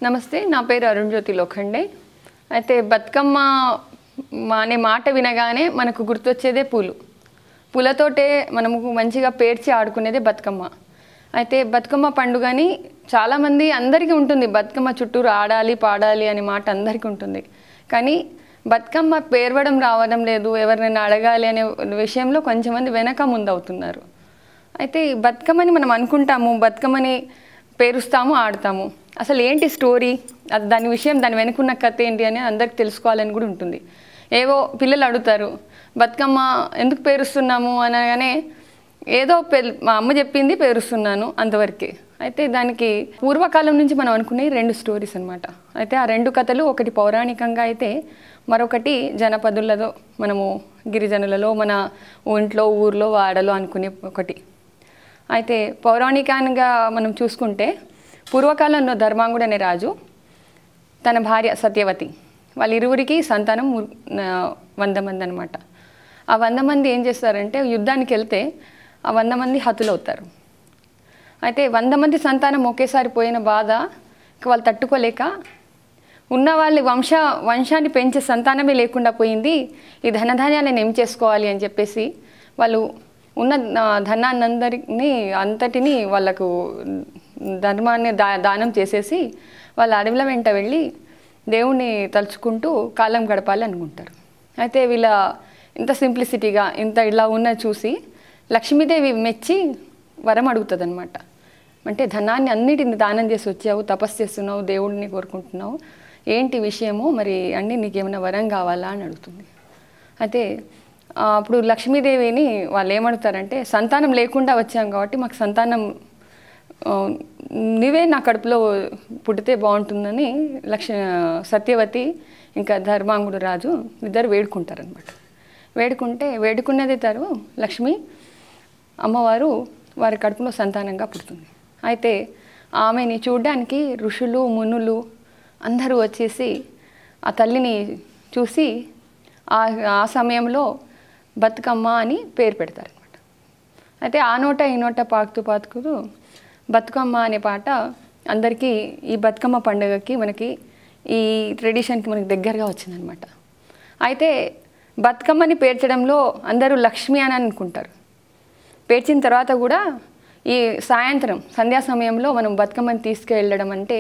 నమస్తే, నా పేరు అరుణ్ జ్యోతి లోఖండే. అయితే బతుకమ్మ అనే మాట వినగానే మనకు గుర్తొచ్చేదే పూలు. పూలతోటే మనము మంచిగా పేర్చి ఆడుకునేదే బతుకమ్మ. అయితే బతుకమ్మ పండుగని చాలామంది అందరికీ ఉంటుంది, బతుకమ్మ చుట్టూరు ఆడాలి పాడాలి అనే మాట అందరికీ ఉంటుంది. కానీ బతుకమ్మ పేర్వడం రావడం లేదు, ఎవరినైనా అడగాలి అనే విషయంలో కొంచెమంది వెనక ముందు అవుతున్నారు. అయితే ఈ బతుకమ్మని మనం అనుకుంటాము, బతుకమ్మని పేరుస్తాము, ఆడతాము. అసలు ఏంటి స్టోరీ, అది దాని విషయం, దాని వెనుకున్న కథ ఏంటి అని అందరికి తెలుసుకోవాలని కూడా ఉంటుంది. ఏవో పిల్లలు అడుగుతారు, బతుకమ్మ ఎందుకు పేరుస్తున్నాము అనగానే ఏదో మా అమ్మ చెప్పింది పేరుస్తున్నాను అంతవరకే. అయితే దానికి పూర్వకాలం నుంచి మనం అనుకునే 2 స్టోరీస్ అనమాట. అయితే ఆ 2 కథలు, ఒకటి పౌరాణికంగా అయితే మరొకటి జనపదులలో, మనము గిరిజనులలో, మన ఇంట్లో ఊర్లో వాడలో అనుకునే ఒకటి. అయితే పౌరాణికంగా మనం చూసుకుంటే పూర్వకాలంలో ధర్మాంగుడు అనే రాజు తన భార్య సత్యవతి, వాళ్ళిరువురికి సంతానం 100 మంది అనమాట. ఆ 100 మంది ఏం చేస్తారంటే యుద్ధానికి వెళ్తే ఆ 100 మంది హతులవుతారు. అయితే 100 మంది సంతానం ఒకేసారి పోయిన బాధ వాళ్ళు తట్టుకోలేక ఉన్న వాళ్ళ వంశాన్ని పెంచే సంతానమే లేకుండా పోయింది, ఈ ధనధాన్యాలను ఏం చేసుకోవాలి అని చెప్పేసి వాళ్ళు ఉన్న ధనాన్నందరినీ అంతటినీ వాళ్ళకు ధర్మాన్ని దానం చేసేసి వాళ్ళ అడవుల వెంట వెళ్ళి దేవుణ్ణి తలుచుకుంటూ కాలం గడపాలి అనుకుంటారు. అయితే వీళ్ళ ఇంత సింప్లిసిటీగా ఇంత ఇలా ఉన్నది చూసి లక్ష్మీదేవి మెచ్చి వరం అడుగుతుంది అనమాట. అంటే ధనాన్ని అన్నిటిని దానం చేసి వచ్చావు, తపస్సు చేస్తున్నావు, దేవుడిని కోరుకుంటున్నావు, ఏంటి విషయము మరి అన్నీ నీకేమైనా వరం కావాలా అని అడుగుతుంది. అయితే అప్పుడు లక్ష్మీదేవిని వాళ్ళు ఏమడుగుతారంటే, సంతానం లేకుండా వచ్చాం కాబట్టి మాకు సంతానం నువ్వే నా కడుపులో పుట్టితే బాగుంటుందని సత్యవతి ఇంకా ధర్మాంగుడు రాజు ఇద్దరు వేడుకుంటారనమాట. వేడుకున్నది తరు లక్ష్మి అమ్మవారు వారి కడుపులో సంతానంగా పుడుతుంది. అయితే ఆమెని చూడ్డానికి ఋషులు మునులు అందరూ వచ్చేసి ఆ తల్లిని చూసి ఆ సమయంలో బతుకమ్మ అని పేరు పెడతారనమాట. అయితే ఆ నోట ఈ నోట పాకుతూ బతుకమ్మ అనే పాట అందరికీ ఈ బతుకమ్మ పండుగకి మనకి ఈ ట్రెడిషన్కి మనకి దగ్గరగా వచ్చిందనమాట. అయితే బతుకమ్మని పేర్చడంలో అందరూ లక్ష్మి అని అనుకుంటారు. పేర్చిన తర్వాత కూడా ఈ సాయంత్రం సంధ్యా సమయంలో మనం బతుకమ్మని తీసుకెళ్ళడం అంటే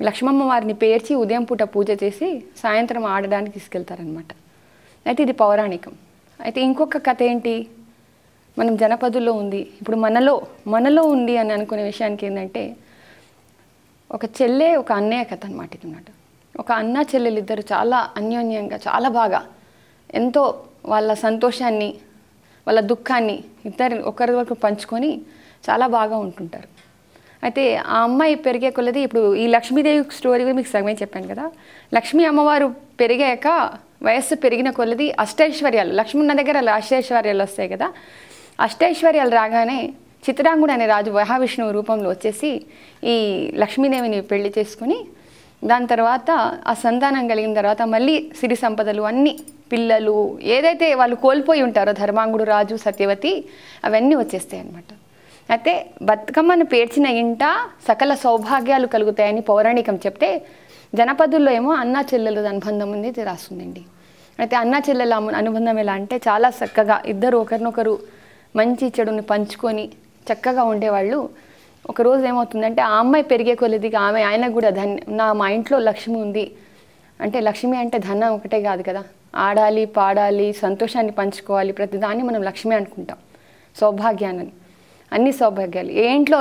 లక్ష్మమ్మ వారిని పేర్చి ఉదయం పూట పూజ చేసి సాయంత్రం ఆడడానికి తీసుకెళ్తారనమాట. అయితే ఇది పౌరాణికం. అయితే ఇంకొక కథ ఏంటి, మనం జనపదుల్లో ఉంది, ఇప్పుడు మనలో ఉంది అని అనుకునే విషయానికి ఏంటంటే ఒక చెల్లె ఒక అన్నయ్య కథ అనమాట. ఇది అన్నమాట ఒక అన్న చెల్లెలు ఇద్దరు చాలా అన్యోన్యంగా చాలా బాగా ఎంతో వాళ్ళ సంతోషాన్ని వాళ్ళ దుఃఖాన్ని ఇద్దరు ఒకరికొకరు పంచుకొని చాలా బాగా ఉంటుంటారు. అయితే ఆ అమ్మాయి పెరిగే కొలది, ఇప్పుడు ఈ లక్ష్మీదేవి స్టోరీ మీకు సగమే చెప్పాను కదా, లక్ష్మీ అమ్మవారు పెరిగాక వయస్సు పెరిగిన కొలది అష్టైశ్వర్యాలు, లక్ష్మీ దగ్గర అష్టైశ్వర్యాలు వస్తాయి కదా, అష్టైశ్వర్యాలు రాగానే చిత్రాంగుడు అనే రాజు మహావిష్ణువు రూపంలో వచ్చేసి ఈ లక్ష్మీదేవిని పెళ్లి చేసుకుని దాని తర్వాత ఆ సంతానం కలిగిన తర్వాత మళ్ళీ సిరి సంపదలు అన్నీ పిల్లలు ఏదైతే వాళ్ళు కోల్పోయి ఉంటారో ధర్మాంగుడు రాజు సత్యవతి అవన్నీ వచ్చేస్తాయి అన్నమాట. అయితే బతుకమ్మను పేర్చిన ఇంట సకల సౌభాగ్యాలు కలుగుతాయని పౌరాణికం చెప్తే, జనపదుల్లో ఏమో అన్నా చెల్లెలు అనుబంధం ఉంది రాస్తుందండి. అయితే అన్నా చెల్లెల అనుబంధం ఎలా అంటే చాలా చక్కగా ఇద్దరు ఒకరినొకరు మంచి చెడుని పంచుకొని చక్కగా ఉండేవాళ్ళు. ఒకరోజు ఏమవుతుందంటే ఆ అమ్మాయి పెరిగే కొలదిగా ఆయనకు కూడా మా ఇంట్లో లక్ష్మి ఉంది అంటే, లక్ష్మి అంటే ధనం ఒకటే కాదు కదా, ఆడాలి పాడాలి సంతోషాన్ని పంచుకోవాలి, ప్రతిదాన్ని మనం లక్ష్మి అనుకుంటాం, సౌభాగ్యాన్ని, అన్ని సౌభాగ్యాలు. ఏ ఇంట్లో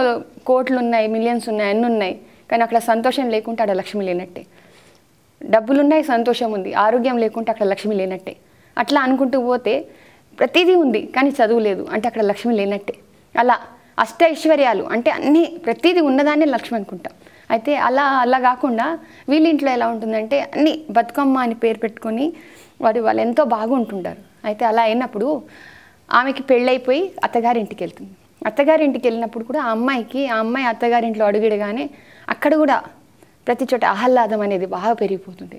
కోట్లు ఉన్నాయి, మిలియన్స్ ఉన్నాయి, అన్నీ ఉన్నాయి, కానీ అక్కడ సంతోషం లేకుంటే అక్కడ లక్ష్మి లేనట్టే. డబ్బులు ఉన్నాయి, సంతోషం ఉంది, ఆరోగ్యం లేకుంటే అక్కడ లక్ష్మి లేనట్టే. అట్లా అనుకుంటూ పోతే ప్రతిదీ ఉంది కానీ చదువు లేదు అంటే అక్కడ లక్ష్మి లేనట్టే. అలా అష్టైశ్వర్యాలు అంటే అన్నీ ప్రతిదీ ఉన్నదాన్ని లక్ష్మి అనుకుంటాం. అయితే అలా కాకుండా వీళ్ళ ఇంట్లో ఎలా ఉంటుందంటే అన్నీ బతుకమ్మ అని పేరు పెట్టుకొని వాళ్ళు ఎంతో బాగుంటుంటారు. అయితే అలా అయినప్పుడు ఆమెకి పెళ్ళైపోయి అత్తగారింటికి వెళ్తుంది. అత్తగారింటికి వెళ్ళినప్పుడు కూడా ఆ అమ్మాయి అత్తగారింట్లో అడుగుడగానే అక్కడ కూడా ప్రతి చోట ఆహ్లాదం అనేది బాగా పెరిగిపోతుంది.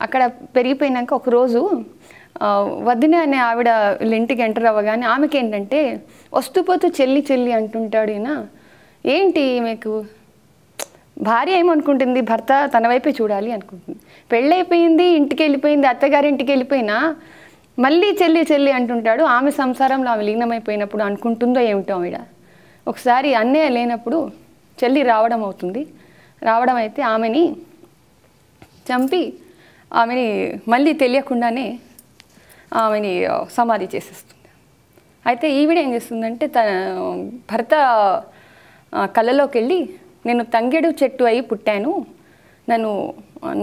అక్కడ పెరిగిపోయినాక ఒకరోజు వదిన అనే ఆవిడ వీళ్ళ ఇంటికి ఎంటర్ అవ్వగానే ఆమెకి ఏంటంటే వస్తూ పోతూ చెల్లి అంటుంటాడు ఈయన, ఏంటి మీకు భార్య ఏమనుకుంటుంది, భర్త తన వైపే చూడాలి అనుకుంటుంది. పెళ్ళైపోయింది, ఇంటికి వెళ్ళిపోయింది, అత్తగారి ఇంటికి వెళ్ళిపోయినా మళ్ళీ చెల్లి చెల్లి అంటుంటాడు. ఆమె సంసారంలో ఆమె లీనమైపోయినప్పుడు అనుకుంటుందో ఏమిటో ఆవిడ. ఒకసారి అన్నయ్య లేనప్పుడు చెల్లి రావడం అవుతుంది. రావడం అయితే ఆమెని చంపి ఆమెని మళ్ళీ తెలియకుండానే ఆమెని సమాధి చేసేస్తుంది. అయితే ఈవిడ ఏం చేస్తుందంటే తన భర్త కళ్ళలోకి వెళ్ళి, నేను తంగేడు చెట్టు అయి పుట్టాను,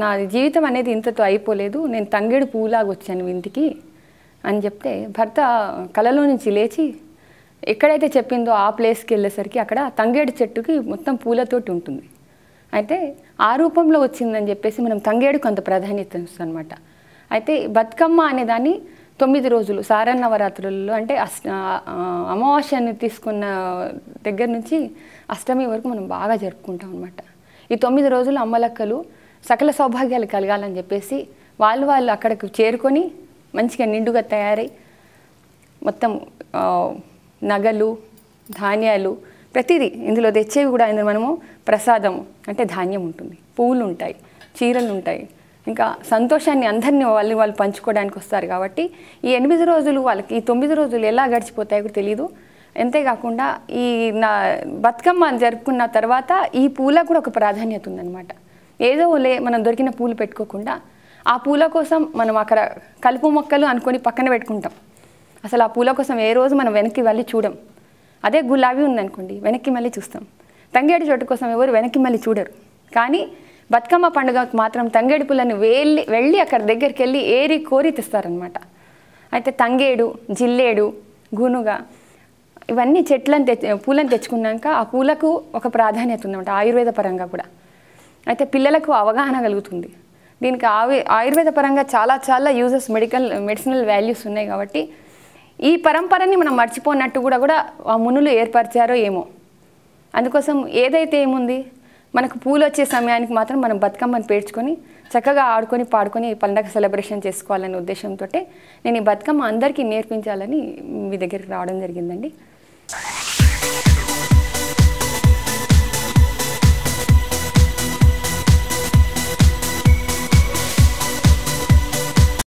నా జీవితం అనేది ఇంతతో అయిపోలేదు, నేను తంగేడు పువ్వులాగా వచ్చాను ఇంటికి అని చెప్తే, భర్త కలలో నుంచి లేచి ఎక్కడైతే చెప్పిందో ఆ ప్లేస్కి వెళ్ళేసరికి అక్కడ తంగేడు చెట్టుకి మొత్తం పూలతోటి ఉంటుంది. అయితే ఆ రూపంలో వచ్చిందని చెప్పేసి మనం తంగేడుకు అంత ప్రాధాన్యత ఇస్తాం అనమాట. అయితే బతుకమ్మ అనేదాన్ని 9 రోజులు శారన్నవరాత్రులలో, అంటే అమావాస్యని తీసుకున్న దగ్గర నుంచి అష్టమి వరకు మనం బాగా జరుపుకుంటాం అనమాట. ఈ 9 రోజులు అమ్మలక్కలు సకల సౌభాగ్యాలు కలగాలని చెప్పేసి వాళ్ళు అక్కడికి చేరుకొని మంచిగా నిండుగా తయారై మొత్తం నగలు, ధాన్యాలు, ప్రతిదీ ఇందులో తెచ్చేవి కూడా ఇందులో మనము ప్రసాదం అంటే ధాన్యం ఉంటుంది, పువ్వులు ఉంటాయి, చీరలు ఉంటాయి, ఇంకా సంతోషాన్ని అందరినీ వాళ్ళు పంచుకోవడానికి వస్తారు. కాబట్టి ఈ 8 రోజులు వాళ్ళకి, ఈ 9 రోజులు ఎలా గడిచిపోతాయో కూడా తెలియదు. అంతేకాకుండా ఈ బతుకమ్మ జరుపుకున్న తర్వాత ఈ పూలకు కూడా ఒక ప్రాధాన్యత ఉందన్నమాట. ఏదో మనం దొరికిన పూలు పెట్టుకోకుండా ఆ పూల కోసం మనం అక్కడ కలుపు మొక్కలు అనుకొని పక్కన పెట్టుకుంటాం. అసలు ఆ పూల కోసం ఏ రోజు మనం వెనక్కి వెళ్ళి చూడం. అదే గులాబీ ఉందనుకోండి, వెనక్కి మళ్ళీ చూస్తాం. తంగేడు చెట్టు కోసం ఎవరు వెనక్కి మళ్ళీ చూడరు. కానీ బతుకమ్మ పండుగకు మాత్రం తంగేడు పూలను వెళ్ళి అక్కడ దగ్గరికి వెళ్ళి ఏరి కోరి తెస్తారనమాట. అయితే తంగేడు, జిల్లేడు, గునుగ ఇవన్నీ పూలను తెచ్చుకున్నాక ఆ పూలకు ఒక ప్రాధాన్యత ఉందన్నమాట ఆయుర్వేద పరంగా కూడా. అయితే పిల్లలకు అవగాహన కలుగుతుంది. దీనికి ఆయుర్వేద పరంగా చాలా చాలా యూజెస్, మెడిసినల్ వాల్యూస్ ఉన్నాయి. కాబట్టి ఈ పరంపరని మనం మర్చిపోయినట్టు కూడా ఆ మునులు ఏర్పరిచారో ఏమో. అందుకోసం ఏదైతే ఏముంది, మనకు పూలు వచ్చే సమయానికి మాత్రం మనం బతుకమ్మని పేర్చుకొని చక్కగా ఆడుకొని పాడుకొని పండగ సెలబ్రేషన్ చేసుకోవాలనే ఉద్దేశంతో నేను ఈ బతుకమ్మ అందరికీ నేర్పించాలని మీ దగ్గరికి రావడం జరిగిందండి.